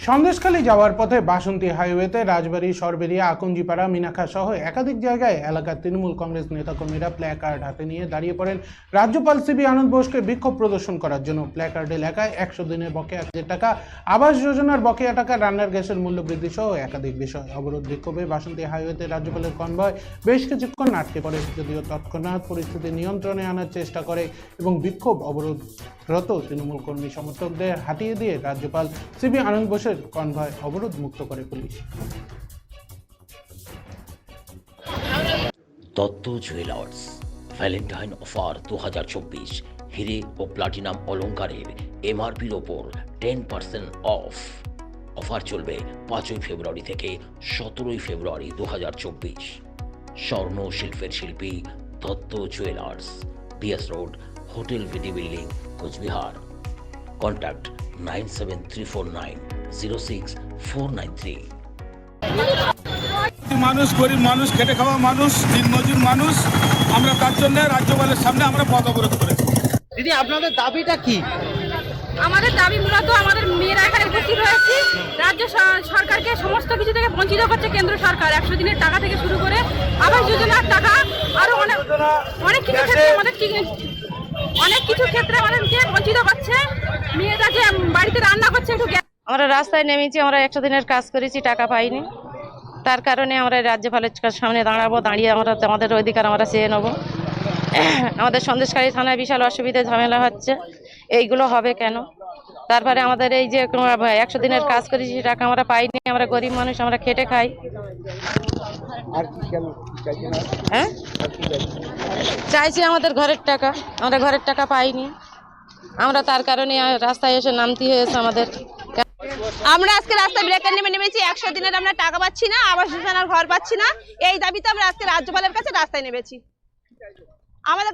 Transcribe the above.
সন্দেশখালী যাওয়ার পথে বাসন্তী হাইওয়েতে রাজবাড়ী, সরবেরিয়া, আকঞ্জিপাড়া, মিনাখা সহ একাধিক জায়গায় এলাকার তৃণমূল কংগ্রেস নেতাকর্মীরা প্ল্যাকার্ড হাতে নিয়ে দাঁড়িয়ে পড়েন রাজ্যপাল সিবি আনন্দ বোসকে বিক্ষোভ প্রদর্শন করার জন্য। প্ল্যাকার্ডে লেখায় 100 দিনের বকেয়া টাকা, আবাস যোজনার বকেয়া টাকা, রান্নার গ্যাসের মূল্য বৃদ্ধি সহ একাধিক বিষয়। অবরোধ বিক্ষোভে বাসন্তী হাইওয়েতে রাজ্যপালের কনভয় বেশ কিছুক্ষণ আটকে পড়ে, যদিও তৎক্ষণাৎ পরিস্থিতি নিয়ন্ত্রণে আনার চেষ্টা করে এবং বিক্ষোভ অবরোধরত তৃণমূল কর্মী সমর্থকদের হাতিয়ে দিয়ে রাজ্যপাল সিবি আনন্দ বোসের কনভয় অবরোধ মুক্ত করে police. Dutta jewellers Valentine offer 2024 হিরে ও প্লাটিনাম অলংকারের এমআরপির ওপর 10% অফ। অফার চলবে 5 ফেব্রুয়ারি থেকে 17 ফেব্রুয়ারি 2024। স্বর্ণ শিল্পের শিল্পী Dutta jewellers, BS road, hotel VD building, Coochbehar. Contact 9734906493। মানুষ, গরিব মানুষ, খেটে খাওয়া মানুষ, দিনমজুর মানুষ, আমরা তার জন্য রাজ্যপালের সামনে আমরা পথ অবরোধ করেছি। দিদি, আপনাদের দাবিটা কি? আমাদের দাবি মূলত আমাদের মেয়েরা এখানে উপস্থিত হয়েছি। রাজ্য সরকারকে সমস্ত কিছু থেকে বঞ্চিত করছে কেন্দ্র সরকার। 100 দিনের টাকা থেকে শুরু করে আবাস যোজনার টাকা, আরো অনেক কিছু ক্ষেত্রে আমাদেরকে বঞ্চিত করছে। মেয়েরা যে বাড়িতে রান্না করছে, একটু আমরা রাস্তায় নেমেছি, আমরা 100 দিনের কাজ করেছি, টাকা পাইনি। তার কারণে আমরা রাজ্যপালের সামনে দাঁড়াবো, দাঁড়িয়ে আমরা আমাদের অধিকার আমরা চেয়ে নেবো। আমাদের সন্দেশখালী থানায় বিশাল অসুবিধা ঝামেলা হচ্ছে, এইগুলো হবে কেন? তারপরে আমাদের এই যে 100 দিনের কাজ করেছি, টাকা আমরা পাইনি, আমরা গরিব মানুষ, আমরা খেটে খাই। হ্যাঁ, চাইছি আমাদের ঘরের টাকা, আমরা ঘরের টাকা পাইনি। আমরা তার কারণে রাস্তায় এসে নামতে হয়েছে আমাদের। আমরা আজকে রাস্তায় ব্রেকার নেমেছি। 100 দিনের আমরা টাকা পাচ্ছি না, আবাস যোজনার ঘর পাচ্ছি না। এই দাবিতে আমরা আজকে রাজ্যপালের কাছে রাস্তায় নেমেছি। আমাদের